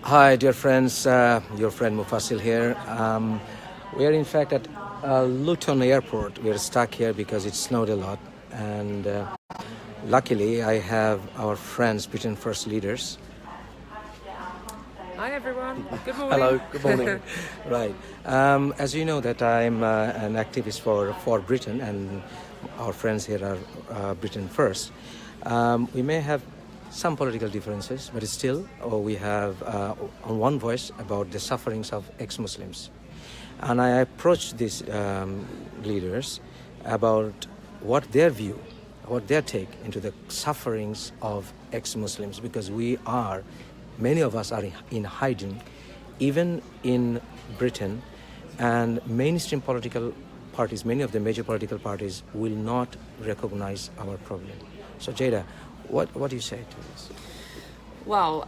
Hi, dear friends. Your friend Mufasil here. We are in fact at Luton Airport. We are stuck here because it snowed a lot, and luckily I have our friends, Britain First leaders. Hi everyone. Good morning. Hello. Good morning. Right. As you know that I'm an activist for Britain, and our friends here are Britain First. We may have some political differences, but still we have on one voice about the sufferings of ex-Muslims. And I approached these leaders about what their view, what their take into the sufferings of ex-Muslims, because many of us are in hiding, even in Britain, and mainstream political parties, many of the major political parties will not recognize our problem. So Jada, what do you say to this? Well,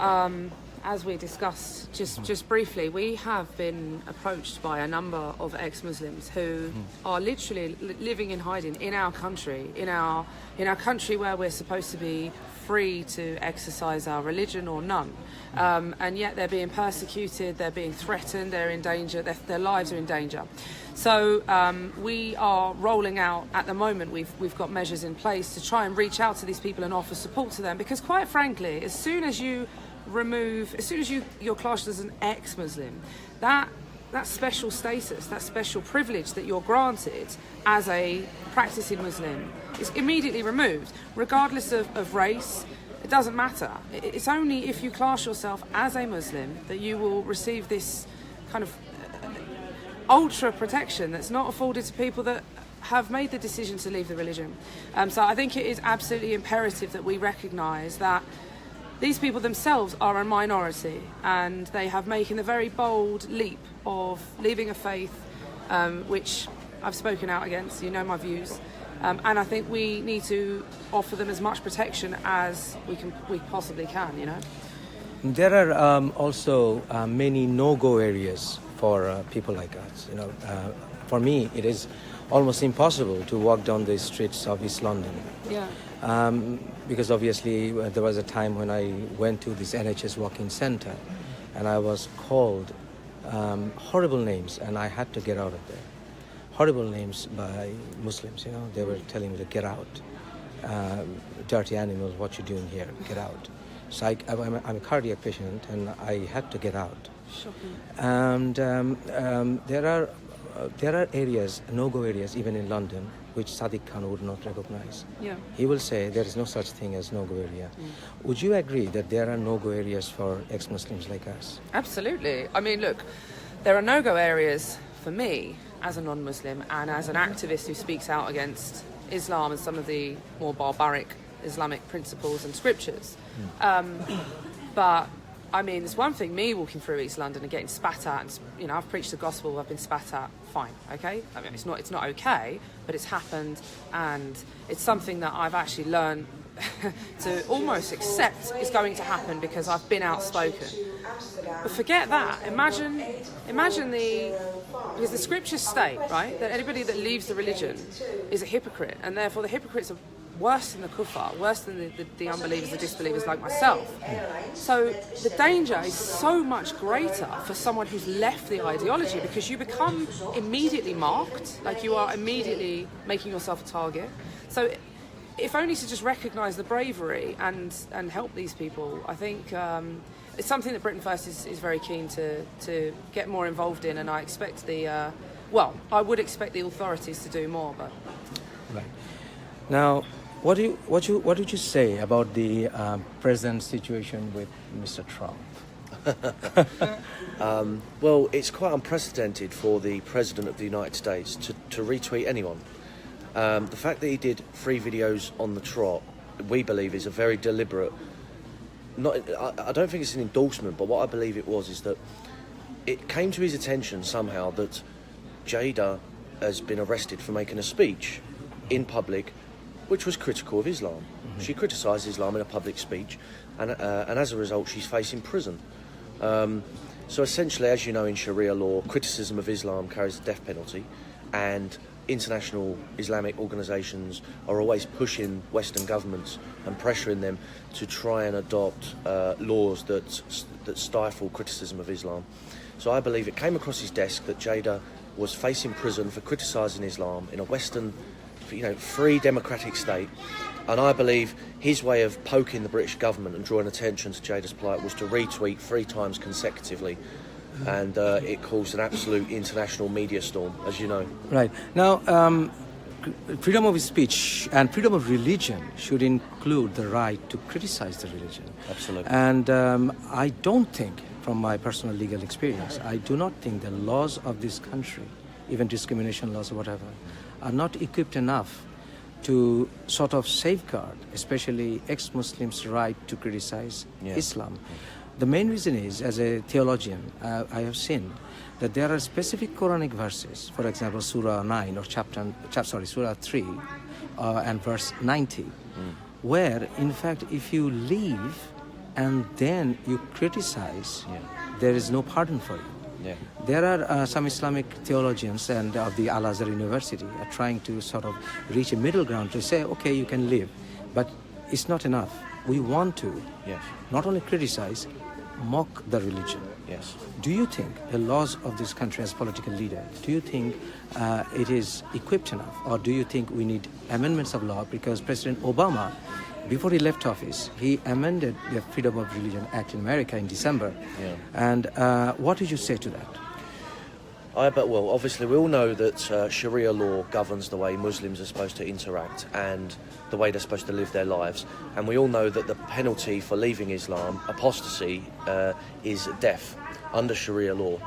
as we discussed just briefly, we have been approached by a number of ex-Muslims who are literally living in hiding in our country, in our country where we're supposed to be free to exercise our religion or none, and yet they're being persecuted, they're being threatened, they're in danger, their lives are in danger. So we are rolling out at the moment. We've got measures in place to try and reach out to these people and offer support to them, because quite frankly, as soon as you're classed as an ex-Muslim, that special status, that special privilege that you're granted as a practicing Muslim is immediately removed, regardless of race. It doesn't matter. It's only if you class yourself as a Muslim that you will receive this kind of ultra protection that's not afforded to people that have made the decision to leave the religion. So I think it is absolutely imperative that we recognise that these people themselves are a minority, and they have making the very bold leap of leaving a faith which I've spoken out against. You know my views, and I think we need to offer them as much protection as we possibly can. You know, there are also many no-go areas for people like us. You know, for me, it is almost impossible to walk down the streets of East London. Yeah. Because obviously there was a time when I went to this NHS walk-in centre, and I was called horrible names, and I had to get out of there. Horrible names by Muslims. You know, they were telling me to get out. Dirty animals, what you doing here? Get out. So I'm a cardiac patient, and I had to get out. Shocking. And there are areas, no-go areas, even in London, which Sadiq Khan would not recognize. Yeah. He will say there is no such thing as no-go area. Would you agree that there are no-go areas for ex-Muslims like us? Absolutely. I mean, look, there are no-go areas for me as a non-Muslim and as an activist who speaks out against Islam and some of the more barbaric Islamic principles and scriptures. But I mean, it's one thing me walking through East London and getting spat at, and you know, I've preached the gospel, I've been spat at, fine, okay? I mean, it's not okay, but it's happened, and it's something that I've actually learned to almost accept is going to happen because I've been outspoken. But forget that. Imagine because the scriptures state, right, that anybody that leaves the religion is a hypocrite, and therefore the hypocrites are worse than the kuffar, worse than the unbelievers, the disbelievers like myself. So the danger is so much greater for someone who's left the ideology, because you become immediately marked, like you are immediately making yourself a target. So if only to just recognise the bravery and help these people, I think it's something that Britain First is very keen to get more involved in, and I expect I would expect the authorities to do more. But right now, what did you say about the present situation with Mr. Trump? Well, it's quite unprecedented for the President of the United States to retweet anyone. The fact that he did 3 videos on the trot, we believe, is a very deliberate. I don't think it's an endorsement, but what I believe it was is that it came to his attention somehow that Jada has been arrested for making a speech in public which was critical of Islam. She criticised Islam in a public speech, and as a result she's facing prison. So essentially, as you know, in Sharia law, criticism of Islam carries the death penalty, and international Islamic organisations are always pushing Western governments and pressuring them to try and adopt laws that stifle criticism of Islam. So I believe it came across his desk that Jada was facing prison for criticising Islam in a Western, free democratic state. And I believe his way of poking the British government and drawing attention to Jada's plight was to retweet 3 times consecutively. And it caused an absolute international media storm, as you know. Right. Now, freedom of speech and freedom of religion should include the right to criticize the religion. Absolutely. And I don't think, from my personal legal experience, I do not think the laws of this country, even discrimination laws or whatever, are not equipped enough to sort of safeguard, especially ex-Muslims' right to criticize Islam. The main reason is, as a theologian, I have seen that there are specific Quranic verses, for example, Surah 9 or Surah 3 and verse 90, where, in fact, if you leave and then you criticize, there is no pardon for you. Yeah. There are some Islamic theologians and of the Al-Azhar University are trying to sort of reach a middle ground to say, okay, you can leave, but it's not enough. We want to not only criticize, mock the religion. Yes. Do you think the laws of this country as political leader, do you think it is equipped enough, or do you think we need amendments of law? Because President Obama, before he left office, he amended the Freedom of Religion Act in America in December. Yeah. And what did you say to that? Well, obviously we all know that Sharia law governs the way Muslims are supposed to interact and the way they're supposed to live their lives. And we all know that the penalty for leaving Islam, apostasy, is death under Sharia law.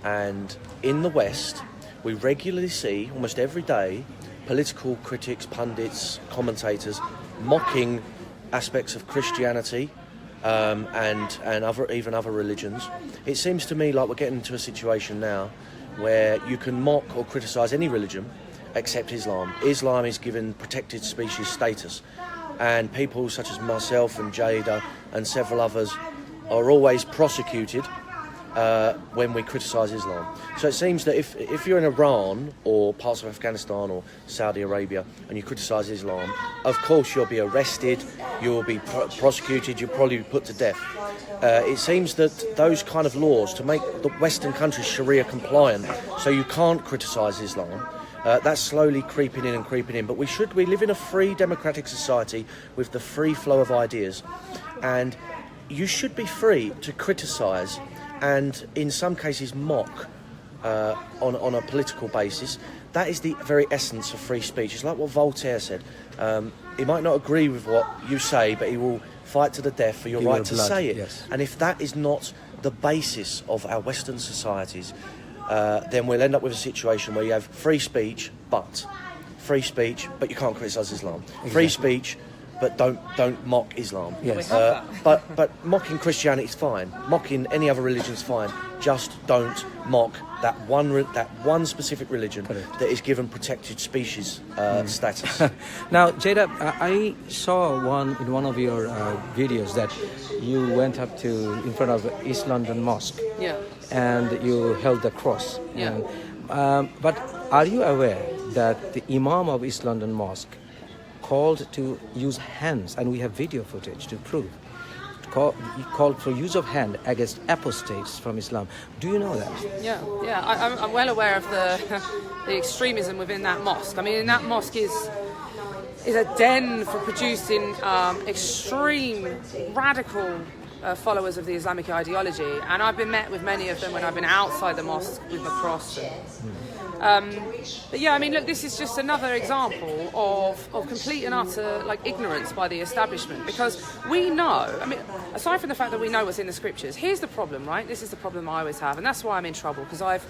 And in the West, we regularly see, almost every day, political critics, pundits, commentators mocking aspects of Christianity and even other religions. It seems to me like we're getting into a situation now where you can mock or criticise any religion except Islam. Islam is given protected species status, and people such as myself and Jada and several others are always prosecuted when we criticise Islam. So it seems that if you're in Iran or parts of Afghanistan or Saudi Arabia and you criticise Islam, of course you'll be arrested, you'll be prosecuted, you'll probably be put to death. It seems that those kind of laws to make the Western countries Sharia compliant, so you can't criticise Islam, that's slowly creeping in. But we live in a free democratic society with the free flow of ideas, and you should be free to criticise and in some cases mock on a political basis. That is the very essence of free speech. It's like what Voltaire said. He might not agree with what you say, but he will fight to the death for your right to say it. Yes. And if that is not the basis of our Western societies, then we'll end up with a situation where you have free speech, but you can't criticise Islam. Exactly. Free speech, but don't mock Islam. Yes. But mocking Christianity is fine. Mocking any other religion is fine. Just don't mock that one specific religion that is given protected species status. Now, Jada, I saw in one of your videos that you went up in front of East London Mosque. Yeah. And you held the cross. Yeah. But are you aware that the Imam of East London Mosque called to use hands, and we have video footage to prove, he called for use of hand against apostates from Islam. Do you know that? Yeah. I'm well aware of the extremism within that mosque. I mean, that mosque is a den for producing extreme, radical followers of the Islamic ideology, and I've been met with many of them when I've been outside the mosque with my cross. But yeah, I mean, look, this is just another example of complete and utter ignorance by the establishment, because we know, I mean, aside from the fact that we know what's in the scriptures, here's the problem, right? This is the problem I always have, and that's why I'm in trouble, because I've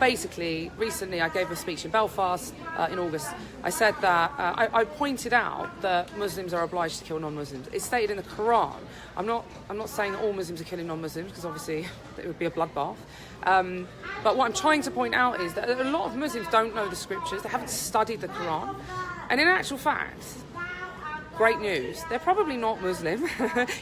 basically, recently I gave a speech in Belfast in August. I said that, I pointed out that Muslims are obliged to kill non-Muslims. It's stated in the Quran. I'm not saying that all Muslims are killing non-Muslims, because obviously it would be a bloodbath. But what I'm trying to point out is that a lot of Muslims don't know the scriptures, they haven't studied the Quran, and in actual fact, great news. They're probably not Muslim.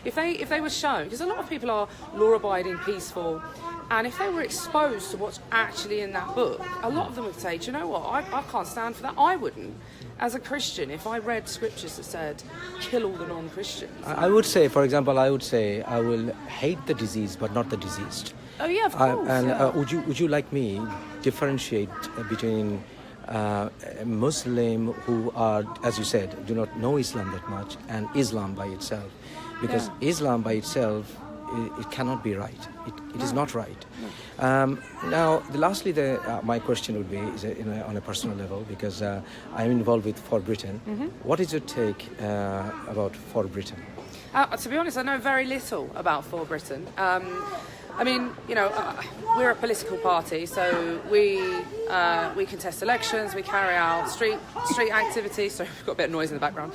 if they were shown, because a lot of people are law-abiding, peaceful, and if they were exposed to what's actually in that book, a lot of them would say, do you know what, I can't stand for that. I wouldn't. As a Christian, if I read scriptures that said, kill all the non-Christians. I would say, for example, I will hate the disease, but not the diseased. Oh yeah, of course. Would you like me differentiate between a Muslim who are, as you said, do not know Islam that much, and Islam by itself? Because Islam by itself, it cannot be right. It is not right. Now, lastly, my question would be on a personal level, because I'm involved with For Britain. What is your take about For Britain? To be honest, I know very little about For Britain. I mean, we're a political party, so we contest elections, we carry out street activities. Sorry, we've got a bit of noise in the background.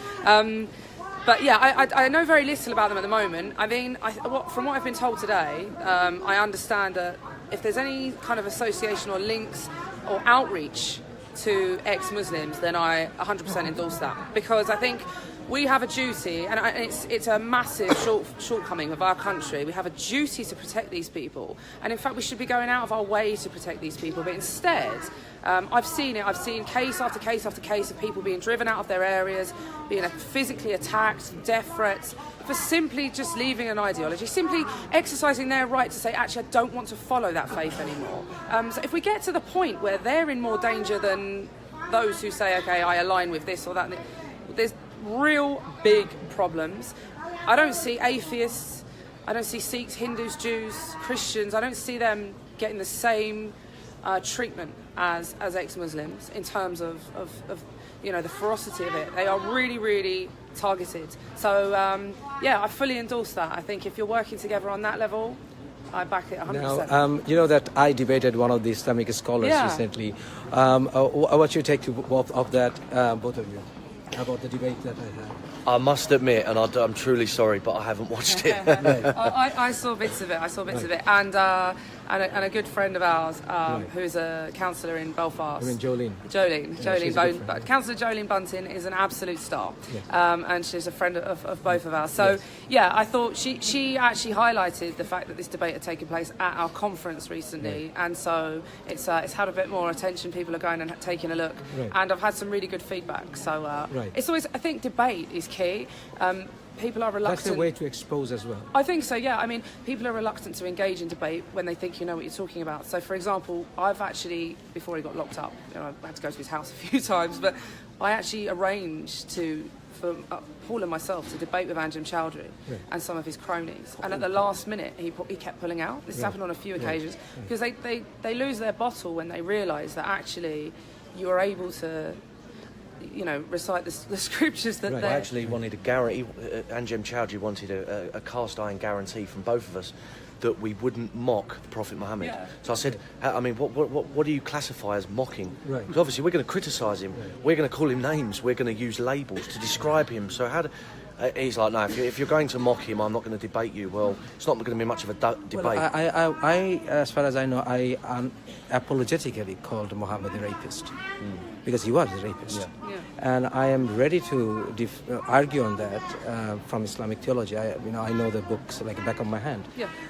But yeah, I know very little about them at the moment. I mean, from what I've been told today, I understand that if there's any kind of association or links or outreach to ex-Muslims, then I 100% endorse that, because I think we have a duty, and it's a massive shortcoming of our country. We have a duty to protect these people, and in fact we should be going out of our way to protect these people. But instead, I've seen case after case after case of people being driven out of their areas, being physically attacked, death threats, for simply just leaving an ideology, simply exercising their right to say, actually, I don't want to follow that faith anymore. So if we get to the point where they're in more danger than those who say, okay, I align with this or that, there's real big problems. I don't see atheists, I don't see Sikhs, Hindus, Jews, Christians, I don't see them getting the same treatment as ex-Muslims in terms of the ferocity of it. They are really, really targeted. So I fully endorse that. I think if you're working together on that level, I back it 100%. Now, you know that I debated one of the Islamic scholars recently. What's your take to both of that, both of you, about the debate that I had? I must admit, and I'm truly sorry, but I haven't watched it. I saw bits of it, and a good friend of ours who is a councillor in Belfast. I mean Jolene. Councillor Jolene Bunting is an absolute star, yes. And she's a friend of both of ours. So I thought she actually highlighted the fact that this debate had taken place at our conference recently, and so it's had a bit more attention. People are going and taking a look, and I've had some really good feedback. So it's always, I think, debate is key. People are reluctant. That's a way to expose as well. I think so, yeah. I mean, people are reluctant to engage in debate when they think you know what you're talking about. So, for example, I've actually, before he got locked up, I had to go to his house a few times, but I actually arranged for Paul and myself to debate with Anjem Chowdhury and some of his cronies. And at the last minute, he kept pulling out. This has happened on a few occasions, because they lose their bottle when they realise that actually you are able to recite the scriptures that I actually wanted a guarantee. Anjem Chowdhury wanted a cast iron guarantee from both of us that we wouldn't mock the Prophet Muhammad. So I said, I mean, what do you classify as mocking? Because obviously we're going to criticise him, we're going to call him names, we're going to use labels to describe him. So he's like, no, if you're going to mock him, I'm not going to debate you. Well, it's not going to be much of a debate. Well, I, as far as I know, I apologetically called Muhammad a rapist, because he was a rapist. And I am ready to argue on that from Islamic theology. I know the books like the back of my hand.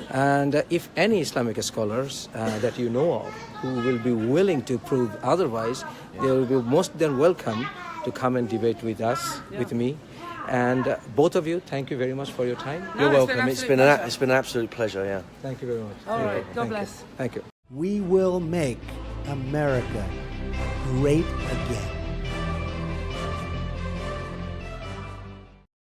And if any Islamic scholars that you know of who will be willing to prove otherwise, they will be most than welcome to come and debate with us, with me. And both of you, thank you very much for your time. You're welcome. It's been an absolute pleasure. Yeah. Thank you very much. All right. God bless. Thank you. We will make America great again.